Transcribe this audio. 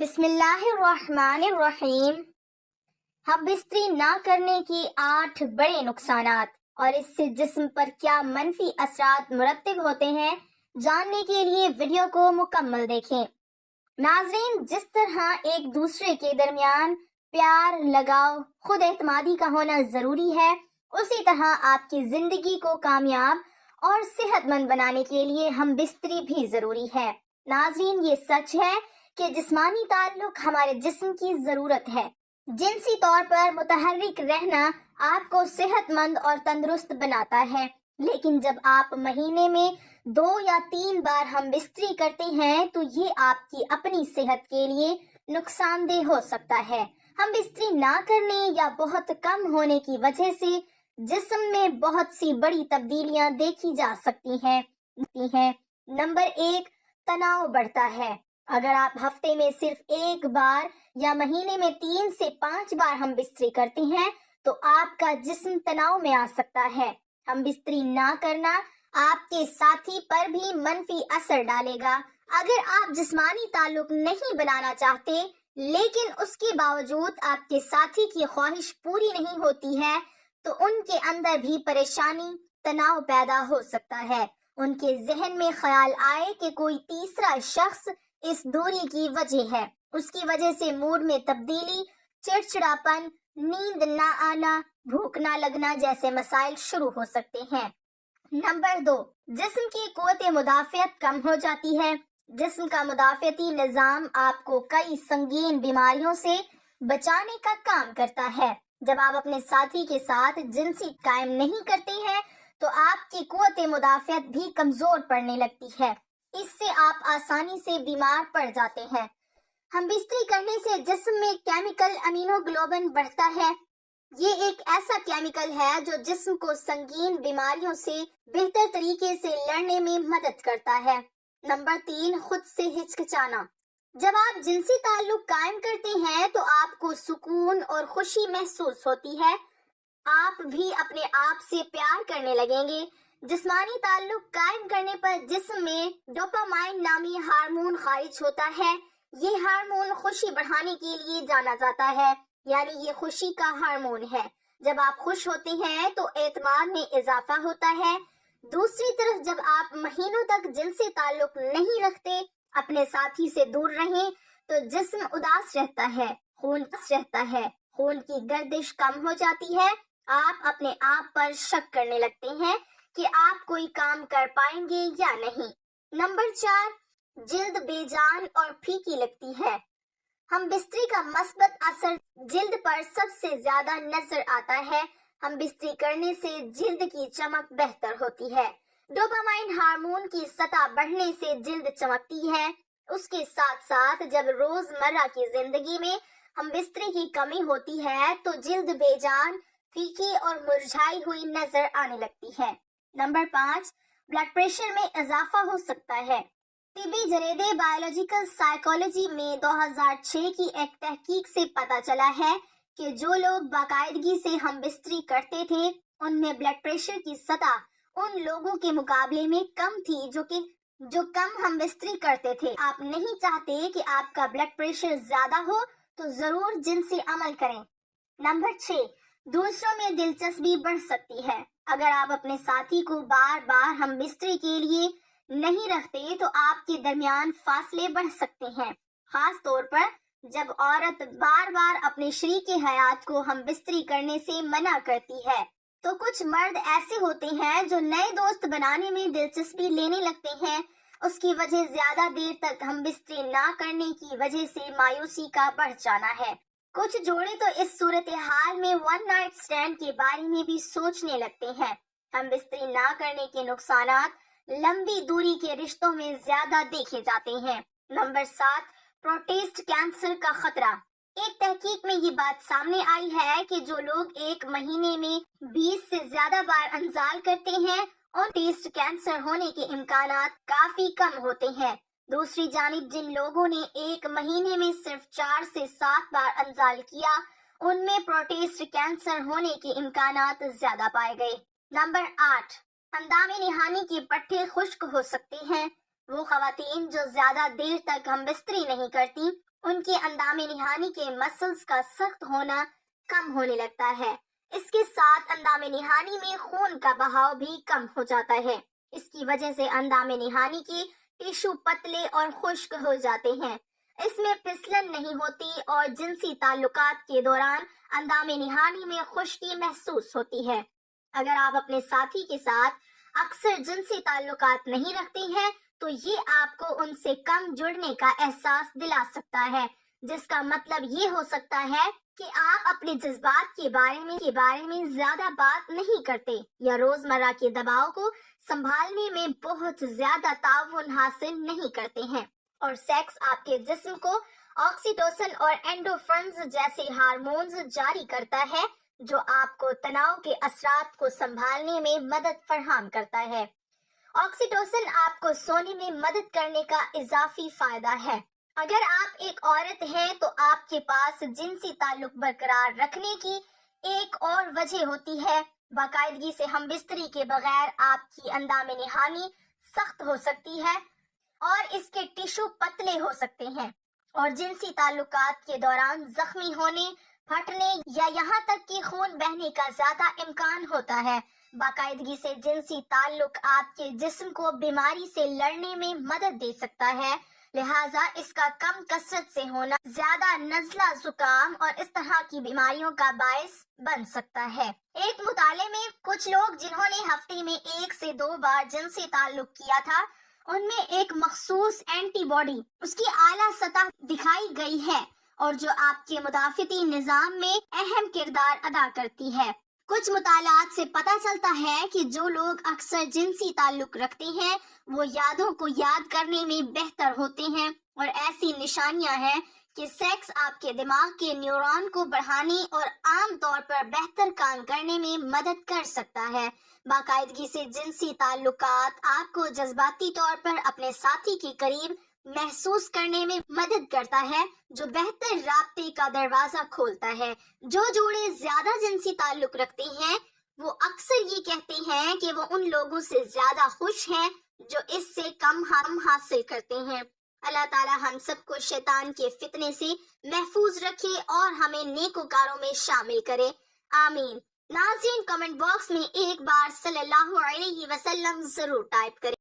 بسم اللہ الرحمن الرحیم۔ ہم بستری نہ کرنے کے 8 بڑے نقصانات اور اس سے جسم پر کیا منفی اثرات مرتب ہوتے ہیں، جاننے کے لیے ویڈیو کو مکمل دیکھیں۔ ناظرین، جس طرح ایک دوسرے کے درمیان پیار، لگاؤ، خود اعتمادی کا ہونا ضروری ہے، اسی طرح آپ کی زندگی کو کامیاب اور صحت مند بنانے کے لیے ہم بستری بھی ضروری ہے۔ ناظرین، یہ سچ ہے کہ جسمانی تعلق ہمارے جسم کی ضرورت ہے۔ جنسی طور پر متحرک رہنا آپ کو صحت مند اور تندرست بناتا ہے، لیکن جب آپ مہینے میں 2 یا 3 بار ہم بستری کرتے ہیں تو یہ آپ کی اپنی صحت کے لیے نقصان دہ ہو سکتا ہے۔ ہم بستری نہ کرنے یا بہت کم ہونے کی وجہ سے جسم میں بہت سی بڑی تبدیلیاں دیکھی جا سکتی ہیں۔ نمبر 1، تناؤ بڑھتا ہے۔ اگر آپ ہفتے میں صرف 1 بار یا مہینے میں 3 سے 5 بار ہم بستری کرتے ہیں تو آپ کا جسم تناؤ میں آ سکتا ہے۔ ہم بستری نہ کرنا آپ کے ساتھی پر بھی منفی اثر ڈالے گا۔ اگر آپ جسمانی تعلق نہیں بنانا چاہتے لیکن اس کے باوجود آپ کے ساتھی کی خواہش پوری نہیں ہوتی ہے تو ان کے اندر بھی پریشانی، تناؤ پیدا ہو سکتا ہے۔ ان کے ذہن میں خیال آئے کہ کوئی تیسرا شخص اس دوری کی وجہ ہے۔ اس کی وجہ سے موڈ میں تبدیلی، چڑچڑاپن، نیند نہ آنا، بھوک نہ لگنا جیسے مسائل شروع ہو سکتے ہیں۔ نمبر 2، جسم کی قوت مدافعت کم ہو جاتی ہے۔ جسم کا مدافعتی نظام آپ کو کئی سنگین بیماریوں سے بچانے کا کام کرتا ہے۔ جب آپ اپنے ساتھی کے ساتھ جنسی قائم نہیں کرتے ہیں تو آپ کی قوت مدافعت بھی کمزور پڑنے لگتی ہے۔ اس سے آپ آسانی سے بیمار پڑ جاتے ہیں۔ ہم بستری کرنے سے جسم میں کیمیکل امینوگلوبن بڑھتا ہے۔ یہ ایک ایسا کیمیکل ہے جو جسم کو سنگین بیماریوں سے بہتر طریقے سے لڑنے میں مدد کرتا ہے۔ نمبر 3، خود سے ہچکچانا۔ جب آپ جنسی تعلق قائم کرتے ہیں تو آپ کو سکون اور خوشی محسوس ہوتی ہے۔ آپ بھی اپنے آپ سے پیار کرنے لگیں گے۔ جسمانی تعلق قائم کرنے پر جسم میں ڈوپامائن نامی ہارمون خارج ہوتا ہے۔ یہ ہارمون خوشی بڑھانے کے لیے جانا جاتا ہے، یعنی یہ خوشی کا ہارمون ہے۔ جب آپ خوش ہوتے ہیں تو اعتماد میں اضافہ ہوتا ہے۔ دوسری طرف جب آپ مہینوں تک جنسی تعلق نہیں رکھتے، اپنے ساتھی سے دور رہیں تو جسم اداس رہتا ہے، خون کی گردش کم ہو جاتی ہے۔ آپ اپنے آپ پر شک کرنے لگتے ہیں کہ آپ کوئی کام کر پائیں گے یا نہیں۔ نمبر 4، جلد بے جان اور پھیکی لگتی ہے۔ ہم بستری کا مثبت اثر جلد پر سب سے زیادہ نظر آتا ہے۔ ہم بستری کرنے سے جلد کی چمک بہتر ہوتی ہے۔ ڈوپامائن ہارمون کی سطح بڑھنے سے جلد چمکتی ہے۔ اس کے ساتھ ساتھ جب روزمرہ کی زندگی میں ہم بستری کی کمی ہوتی ہے تو جلد بے جان، پھیکی اور مرجھائی ہوئی نظر آنے لگتی ہے۔ نمبر 5، بلڈ پریشر میں اضافہ ہو سکتا ہے۔ طبی جریدے بایولوجیکل سائیکالوجی میں 2006 کی ایک تحقیق سے پتہ چلا ہے کہ جو لوگ باقاعدگی سے ہم بستری کرتے تھے ان میں بلڈ پریشر کی سطح ان لوگوں کے مقابلے میں کم تھی جو کم ہم بستری کرتے تھے۔ آپ نہیں چاہتے کہ آپ کا بلڈ پریشر زیادہ ہو تو ضرور جنسی عمل کریں۔ نمبر 6، دوسروں میں دلچسپی بڑھ سکتی ہے۔ اگر آپ اپنے ساتھی کو بار بار ہم بستری کے لیے نہیں رکھتے تو آپ کے درمیان فاصلے بڑھ سکتے ہیں، خاص طور پر جب عورت بار بار اپنے شریک حیات کو ہم بستری کرنے سے منع کرتی ہے۔ تو کچھ مرد ایسے ہوتے ہیں جو نئے دوست بنانے میں دلچسپی لینے لگتے ہیں۔ اس کی وجہ زیادہ دیر تک ہم بستری نہ کرنے کی وجہ سے مایوسی کا بڑھ جانا ہے۔ کچھ جوڑے تو اس صورتحال میں 1 نائٹ اسٹینڈ کے بارے میں بھی سوچنے لگتے ہیں۔ ہم بستری نہ کرنے کے نقصانات لمبی دوری کے رشتوں میں زیادہ دیکھے جاتے ہیں۔ نمبر 7، پروسٹیٹ کینسر کا خطرہ۔ ایک تحقیق میں یہ بات سامنے آئی ہے کہ جو لوگ ایک مہینے میں 20 سے زیادہ بار انزال کرتے ہیں ان پروسٹیٹ کینسر ہونے کے امکانات کافی کم ہوتے ہیں۔ دوسری جانب جن لوگوں نے ایک مہینے میں صرف 4 سے 7 بار انزال کیا ان میں پروسٹیٹ کینسر ہونے کے امکانات زیادہ پائے گئے۔ نمبر 8، اندام نہانی کے پٹھے خشک ہو سکتے ہیں۔ وہ خواتین جو زیادہ دیر تک ہم بستری نہیں کرتی ان کے اندام نہانی کے مسلز کا سخت ہونا کم ہونے لگتا ہے۔ اس کے ساتھ اندام نہانی میں خون کا بہاؤ بھی کم ہو جاتا ہے۔ اس کی وجہ سے اندام نہانی کے ٹیشو پتلے اور خشک ہو جاتے ہیں، اس میں پھسلن نہیں ہوتی اور جنسی تعلقات کے دوران اندام نہانی میں خشکی محسوس ہوتی ہے۔ اگر آپ اپنے ساتھی کے ساتھ اکثر جنسی تعلقات نہیں رکھتے ہیں تو یہ آپ کو ان سے کم جڑنے کا احساس دلا سکتا ہے، جس کا مطلب یہ ہو سکتا ہے کہ آپ اپنے جذبات کے بارے میں زیادہ بات نہیں کرتے یا روزمرہ کے دباؤ کو سنبھالنے میں بہت زیادہ تعاون حاصل نہیں کرتے ہیں۔ اور سیکس آپ کے جسم کو آکسیٹوسن اور اینڈورفنز جیسے ہارمونز جاری کرتا ہے جو آپ کو تناؤ کے اثرات کو سنبھالنے میں مدد فراہم کرتا ہے۔ آکسیٹوسن آپ کو سونے میں مدد کرنے کا اضافی فائدہ ہے۔ اگر آپ ایک عورت ہیں تو آپ کے پاس جنسی تعلق برقرار رکھنے کی ایک اور وجہ ہوتی ہے۔ باقاعدگی سے ہم بستری کے بغیر آپ کی اندام نہانی سخت ہو سکتی ہے اور اس کے ٹیشو پتلے ہو سکتے ہیں اور جنسی تعلقات کے دوران زخمی ہونے، پھٹنے یا یہاں تک کہ خون بہنے کا زیادہ امکان ہوتا ہے۔ باقاعدگی سے جنسی تعلق آپ کے جسم کو بیماری سے لڑنے میں مدد دے سکتا ہے، لہٰذا اس کا کم کثرت سے ہونا زیادہ نزلہ، زکام اور اس طرح کی بیماریوں کا باعث بن سکتا ہے۔ ایک مطالعے میں کچھ لوگ جنہوں نے ہفتے میں 1 سے 2 بار جنسی تعلق کیا تھا، ان میں ایک مخصوص اینٹی باڈی اس کی اعلیٰ سطح دکھائی گئی ہے اور جو آپ کے مدافعتی نظام میں اہم کردار ادا کرتی ہے۔ کچھ مطالعات سے پتہ چلتا ہے کہ جو لوگ اکثر جنسی تعلق رکھتے ہیں وہ یادوں کو یاد کرنے میں بہتر ہوتے ہیں، اور ایسی نشانیاں ہیں کہ سیکس آپ کے دماغ کے نیورون کو بڑھانے اور عام طور پر بہتر کام کرنے میں مدد کر سکتا ہے۔ باقاعدگی سے جنسی تعلقات آپ کو جذباتی طور پر اپنے ساتھی کے قریب محسوس کرنے میں مدد کرتا ہے، جو بہتر رابطے کا دروازہ کھولتا ہے۔ جو جوڑے زیادہ جنسی تعلق رکھتے ہیں وہ اکثر یہ کہتے ہیں کہ وہ ان لوگوں سے زیادہ خوش ہیں جو اس سے کم حاصل کرتے ہیں۔ اللہ تعالی ہم سب کو شیطان کے فتنے سے محفوظ رکھے اور ہمیں نیکوکاروں میں شامل کرے، آمین۔ ناظرین، کمنٹ باکس میں ایک بار صلی اللہ علیہ وسلم ضرور ٹائپ کریں۔